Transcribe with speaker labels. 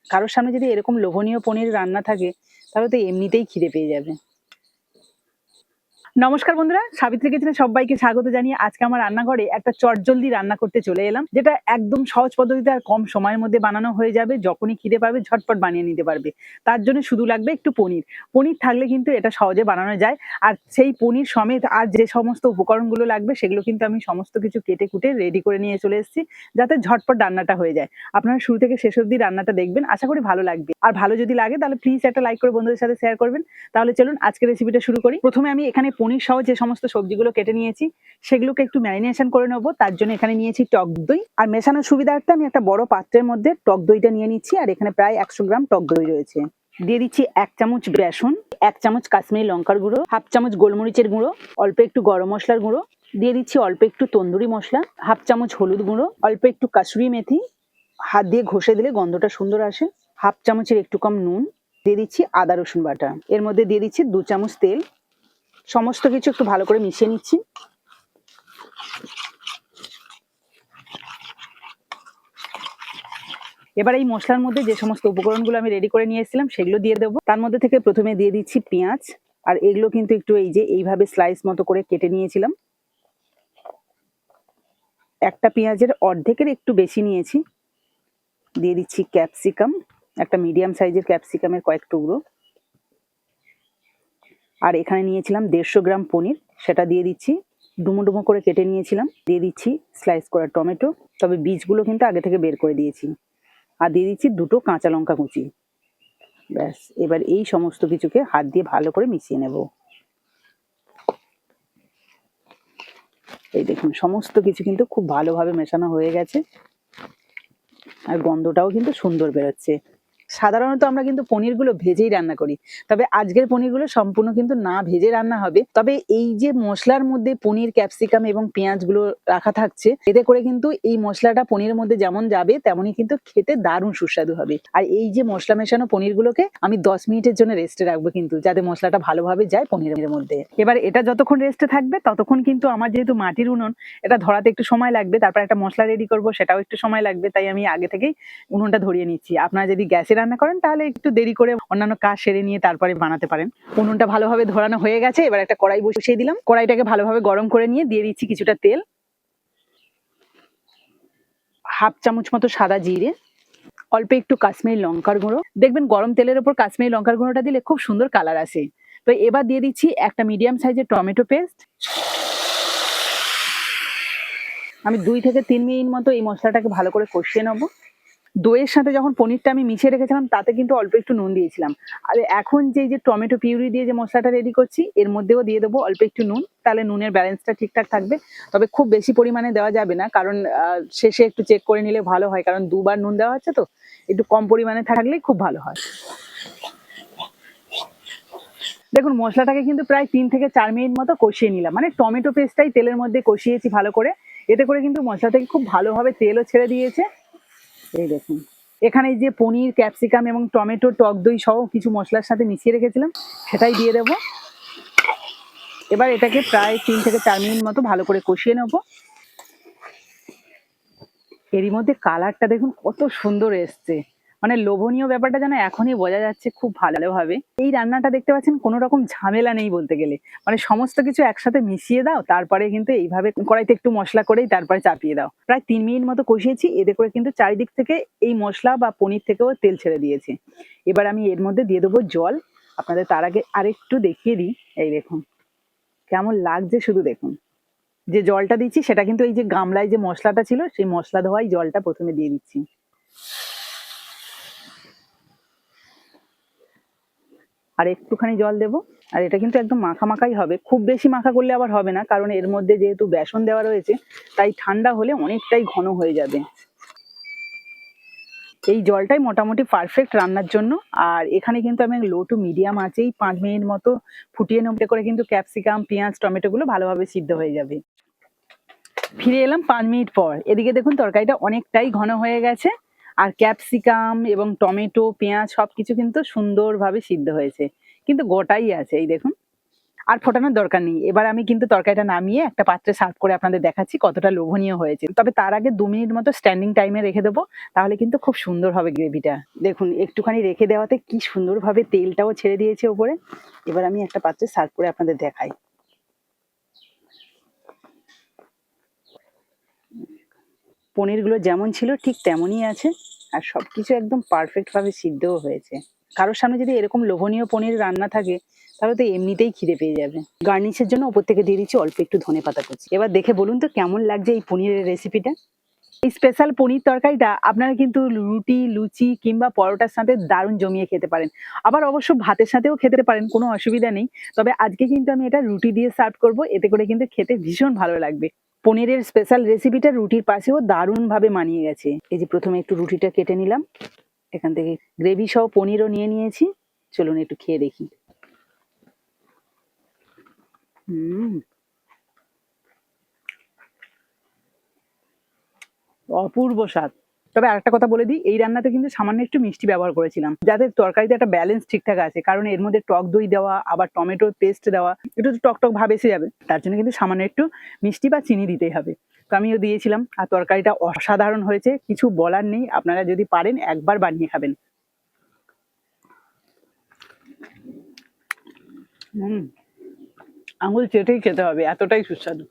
Speaker 1: কারোর সামনে যদি এরকম লোভনীয় পনির রান্না থাকে তাহলে তো এমনিতেই খিদে পেয়ে যাবে। নমস্কার বন্ধুরা, সাবিত্রী কিচেনে সবাইকে স্বাগত জানিয়ে আজকে আমার রান্নাঘরে একটা চটজলদি রান্না করতে চলে এলাম, যেটা একদম সহজ পদ্ধতিতে আর কম সময়ের মধ্যে বানানো হয়ে যাবে। যখনই খিদে পাবে ঝটপট বানিয়ে নিতে পারবে। তার জন্য শুধু লাগবে একটু পনির। পনির থাকলে কিন্তু এটা সহজে বানানো যায়। আর সেই পনির সমেত আর যে সমস্ত উপকরণগুলো লাগবে সেগুলো কিন্তু আমি সমস্ত কিছু কেটে কুটে রেডি করে নিয়ে চলে এসেছি, যাতে ঝটপট রান্নাটা হয়ে যায়। আপনারা শুরু থেকে শেষ অবধি রান্নাটা দেখবেন, আশা করি ভালো লাগবে। আর ভালো যদি লাগে তাহলে প্লিজ একটা লাইক করে বন্ধুদের সাথে শেয়ার করবেন। তাহলে চলুন আজকের রেসিপিটা শুরু করি। প্রথমে আমি এখানে পনির সহ যে সমস্ত সবজিগুলো কেটে নিয়েছি সেগুলোকে একটু ম্যারিনেশন করে নেবো। তার জন্য এখানে নিয়েছি টক দই, আর মেশানোর সুবিধার্থে আমি একটা বড় পাত্রের মধ্যে টক দইটা নিয়ে নিচ্ছি। আর এখানে প্রায় 100 গ্রাম টক দই রয়েছে। দিয়ে দিচ্ছি 1 চামচ বেসন, 1 চামচ কাশ্মীরি লঙ্কার গুঁড়ো, হাফ চামচ গোলমরিচের গুঁড়ো, অল্প একটু গরম মশলার গুঁড়ো, দিয়ে দিচ্ছি অল্প একটু তন্দুরি মশলা, হাফ চামচ হলুদ গুঁড়ো, অল্প একটু কাসুরি মেথি, হাত দিয়ে ঘষে দিলে গন্ধটা সুন্দর আসে, হাফ চামচের একটু কম নুন, দিয়ে দিচ্ছি আদা রসুন বাটা, এর মধ্যে দিয়ে দিচ্ছি 2 চামচ তেল। সমস্ত কিছু একটু ভালো করে মিশিয়ে নিচ্ছি। এবার এই মশলার মধ্যে যে সমস্ত উপকরণগুলো আমি রেডি করে নিয়ে এসেছিলাম সেগুলো দিয়ে দেবো। তার মধ্যে থেকে প্রথমে দিয়ে দিচ্ছি পেঁয়াজ, আর এগুলো কিন্তু একটু এইভাবে স্লাইস মতো করে কেটে নিয়েছিলাম। একটা পেঁয়াজের অর্ধেকের একটু বেশি নিয়েছি। দিয়ে দিচ্ছি ক্যাপসিকাম, একটা মিডিয়াম সাইজের ক্যাপসিকামের কয়েক টুকরো। আর এখানে নিয়েছিলাম 150 গ্রাম পনির, সেটা দিয়ে দিচ্ছি। ডুমো ডুমো করে কেটে নিয়েছিলাম। দিয়ে দিচ্ছি স্লাইস করা টমেটো, তবে বীজগুলো কিন্তু আগে থেকে বের করে দিয়েছি। আর দিয়ে দিচ্ছি 2টো কাঁচা লঙ্কা কুচি। ব্যাস, এবার এই সমস্ত কিছুকে হাত দিয়ে ভালো করে মিশিয়ে নেব। এই দেখুন সমস্ত কিছু কিন্তু খুব ভালোভাবে মেশানো হয়ে গেছে, আর গন্ধটাও কিন্তু সুন্দর বেরোচ্ছে। সাধারণত আমরা কিন্তু পনিরগুলো ভেজেই রান্না করি, তবে আজকের পনিরগুলো সম্পূর্ণ কিন্তু না ভেজে রান্না হবে। তবে এই যে মশলার মধ্যে পনির, ক্যাপসিকাম এবং পেঁয়াজগুলো রাখা থাকছে, এতে করে কিন্তু এই মশলাটা পনিরের মধ্যে যেমন যাবে তেমনই কিন্তু খেতে দারুণ সুস্বাদু হবে। আর এই যে মশলা মেশানো পনিরগুলোকে আমি 10 মিনিটের জন্য রেস্টে রাখবো, কিন্তু যাতে মশলাটা ভালোভাবে যায় পনিরের মধ্যে। এবার এটা যতক্ষণ রেস্টে থাকবে ততক্ষণ কিন্তু আমার যেহেতু মাটির উনুন, এটা ধরাতে একটু সময় লাগবে। তারপর একটা মশলা রেডি করবো, সেটাও একটু সময় লাগবে। তাই আমি আগে থেকেই উনুনটা ধরিয়ে নিচ্ছি। আপনারা যদি গ্যাসে রান্না করেন তাহলে একটু দেরি করে অন্যান্য কাজ সেরে নিয়ে তারপরে বানাতে পারেন। উনুনটা ভালোভাবে ধরানো হয়ে গেছে। এবার একটা কড়াই বসিয়ে দিলাম। কড়াইটাকে ভালোভাবে গরম করে নিয়ে দিয়ে দিচ্ছি কিছুটা তেল, হাফ চামচ মতো সাদা জিরে, অল্প একটু কাশ্মীরি লঙ্কার গুঁড়ো। দেখবেন গরম তেলের ওপর কাশ্মীরি লঙ্কার গুঁড়োটা দিলে খুব সুন্দর কালার আসে। তো এবার দিয়ে দিচ্ছি একটা মিডিয়াম সাইজের টমেটো পেস্ট। আমি 2 থেকে 3 মিনিট মতো এই মশলাটাকে ভালো করে কষিয়ে নেবো। দইয়ের সাথে যখন পনিরটা আমি মিশিয়ে রেখেছিলাম তাতে কিন্তু অল্প একটু নুন দিয়েছিলাম। আর এখন যে টমেটো পিউরি দিয়ে যে মশলাটা রেডি করছি এর মধ্যেও দিয়ে দেবো অল্প একটু নুন, তাহলে নুনের ব্যালেন্সটা ঠিকঠাক থাকবে। তবে খুব বেশি পরিমাণে দেওয়া যাবে না, কারণ শেষে একটু চেক করে নিলে ভালো হয়, কারণ 2বার নুন দেওয়া হচ্ছে তো। একটু কম পরিমাণে থাকলেই খুব ভালো হয়। দেখুন মশলাটাকে কিন্তু প্রায় 3 থেকে 4 মিনিট মতো কষিয়ে নিলাম, মানে টমেটো পেস্টটাই তেলের মধ্যে কষিয়েছি ভালো করে। এতে করে কিন্তু মশলা থেকে খুব ভালোভাবে তেলও ছেড়ে দিয়েছে। এই দেখুন, এখানে যে পনির, ক্যাপসিকাম এবং টমেটো, টক দই সহ কিছু মশলার সাথে মিশিয়ে রেখেছিলাম সেটাই দিয়ে দেবো। এবার এটাকে প্রায় 3 থেকে 4 মিনিট মতো ভালো করে কষিয়ে নেব। এরই মধ্যে কালারটা দেখুন কত সুন্দর এসছে, মানে লোভনীয় ব্যাপারটা যেন এখনই বোঝা যাচ্ছে খুব ভালোভাবে। এই রান্নাটা দেখতে পাচ্ছেন কোনো রকম ঝামেলা নেই বলতে গেলে, মানে সমস্ত কিছু একসাথে মিশিয়ে দাও, তারপরে কিন্তু এইভাবে কড়াইতে একটু মশলা করেই তারপরে চাপিয়ে দাও। প্রায় 3 মিনিট মতো কষিয়েছি, এতে করে কিন্তু চারিদিক থেকে এই মশলা বা পনির থেকেও তেল ছেড়ে দিয়েছে। এবার আমি এর মধ্যে দিয়ে দেবো জল। আপনাদের তার আগে আরেকটু দেখিয়ে দিই, এই দেখুন কেমন লাগছে শুধু দেখুন। যে জলটা দিচ্ছি সেটা কিন্তু এই যে গামলায় যে মশলাটা ছিল সেই মশলা ধোয়াই জলটা প্রথমে দিয়ে দিচ্ছি। আর একটুখানি জল দেবো। আর এটা কিন্তু একদম মাখা মাখাই হবে, খুব বেশি মাখা করলে আবার হবে না, কারণ এর মধ্যে যেহেতু বেসন দেওয়া রয়েছে তাই ঠান্ডা হলে অনেকটাই ঘন হয়ে যাবে। এই জলটাই মোটামুটি পারফেক্ট রান্নার জন্য। আর এখানে কিন্তু আমি লো টু মিডিয়াম আঁচেই 5 মিনিট মতো ফুটিয়ে নেবো, করে কিন্তু ক্যাপসিকাম, পেঁয়াজ, টমেটো গুলো ভালোভাবে সিদ্ধ হয়ে যাবে। ফিরে এলাম 5 মিনিট পর। এদিকে দেখুন তরকারিটা অনেকটাই ঘন হয়ে গেছে, আর ক্যাপসিকাম এবং টমেটো, পেঁয়াজ সবকিছু কিন্তু সুন্দরভাবে সিদ্ধ হয়েছে, কিন্তু গোটাই আছে এই দেখুন। আর ফোটানোর দরকার নেই। এবার আমি কিন্তু তরকারিটা নামিয়ে একটা পাত্রে সার্ভ করে আপনাদের দেখাচ্ছি কতটা লোভনীয় হয়েছে। তবে তার আগে 2 মিনিট মতো স্ট্যান্ডিং টাইমে রেখে দেবো। তাহলে কিন্তু খুব সুন্দর হবে গ্রেভিটা। দেখুন একটুখানি রেখে দেওয়াতে কি সুন্দরভাবে তেলটাও ছেড়ে দিয়েছে ওপরে। এবার আমি একটা পাত্রে সার্ভ করে আপনাদের দেখাই। পনিরগুলো যেমন ছিল ঠিক তেমনই আছে। আর সবকিছু একদম পারফেক্ট ভাবে সিদ্ধও হয়েছে। কারোর সামনে যদি এরকম লোভনীয় পনির রান্না থাকে তাহলে তো এমনিতেই খিদে পেয়ে যাবে। গার্নিশের জন্য ওপর থেকে দিয়ে দিচ্ছি অল্প একটু ধনেপাতা কুচি। এবার দেখে বলুন তো কেমন লাগছে এই পনিরের রেসিপিটা? এই স্পেশাল পনির তরকারিটা আপনারা কিন্তু রুটি, লুচি কিংবা পরোটার সাথে দারুণ জমিয়ে খেতে পারেন। আবার অবশ্য ভাতের সাথেও খেতে পারেন, কোনো অসুবিধা নেই। তবে আজকে কিন্তু আমি এটা রুটি দিয়ে সার্ভ করব। এতে করে কিন্তু খেতে ভীষণ ভালো লাগবে। পনিরের স্পেশাল রেসিপিটা রুটির পাশেও দারুণভাবে মানিয়ে গেছে। এই যে প্রথমে একটু রুটিটা কেটে নিলাম। এখান থেকে গ্রেভি সহ পনিরও নিয়ে নিয়েছি। চলুন একটু খেয়ে দেখি। হুম, অপূর্ব স্বাদ। তবে আরেকটা কথা বলে দিই, এই রান্নাতে কিন্তু সামান্য একটু মিষ্টি ব্যবহার করেছিলাম। যাতে তরকারিতে একটা ব্যালেন্স ঠিকঠাক আছে। কারণ এর মধ্যে টক দই দেওয়া, আবার টমেটোর পেস্ট দেওয়া, একটু তো টক ভাব এসে যাবে। তার জন্য কিন্তু সামান্য একটু মিষ্টি বা চিনি দিতেই হবে। তো আমিও দিয়েছিলাম। আর তরকারিটা অসাধারণ হয়েছে। কিছু বলার নেই। আপনারা যদি পারেন একবার বানিয়ে খাবেন। হুম, আঙুল চেটেই খেতে হবে, এতটাই সুস্বাদু।